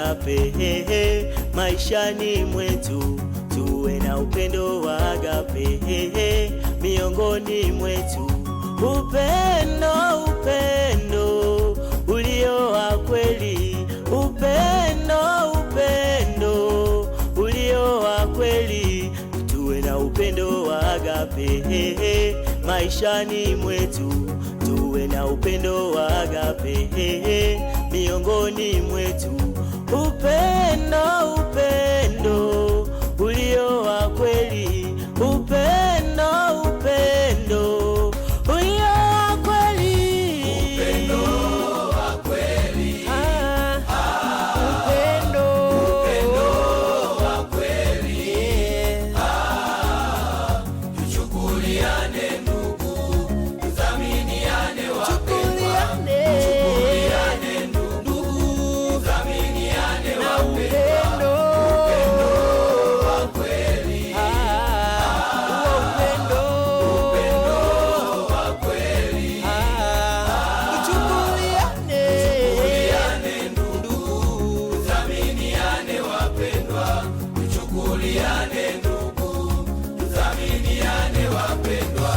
agape maishani mwetu, tuwe na upendo wa agape miongoni mwetu. Upendo, upendo ulio wa kweli, upendo, upendo ulio wa kweli, tuwe na upendo wa agape maishani mwetu, tuwe na upendo wa agape miongoni mwetu. Upendo, upendo ulio wa kweli, upendo, upendo ulio wa kweli, upendo wa kweli, upendo wa kweli, tuchukuliane ndugu, tuthaminiane wapendwa, tuchukuliane ndugu, tuthaminiane wapendwa, upendo wa kweli, upendo wa kweli, tuchukuliane ndugu, tuthaminiane wapendwa, tuchukuliane ndugu, tuthaminiane wapendwa.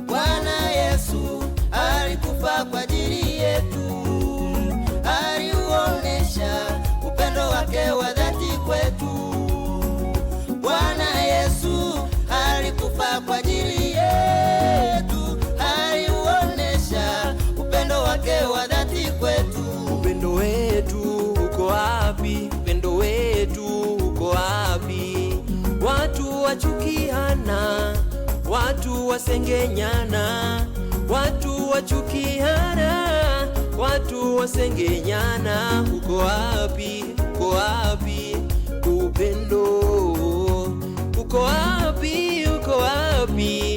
Bwana Yesu alikufa kwa ajili yetu, aliuonesha upendo wake wa dhati kwetu. Bwana Yesu alikufa kwa ajili yetu, aliuonesha upendo wake wa dhati kwetu. Upendo wetu uko wapi? Upendo wetu uko wapi? Watu wachukiana, watu wasengenyana, watu wachukiana, watu wasengenyana. Uko wapi? Uko wapi upendo? Uko wapi? Uko wapi?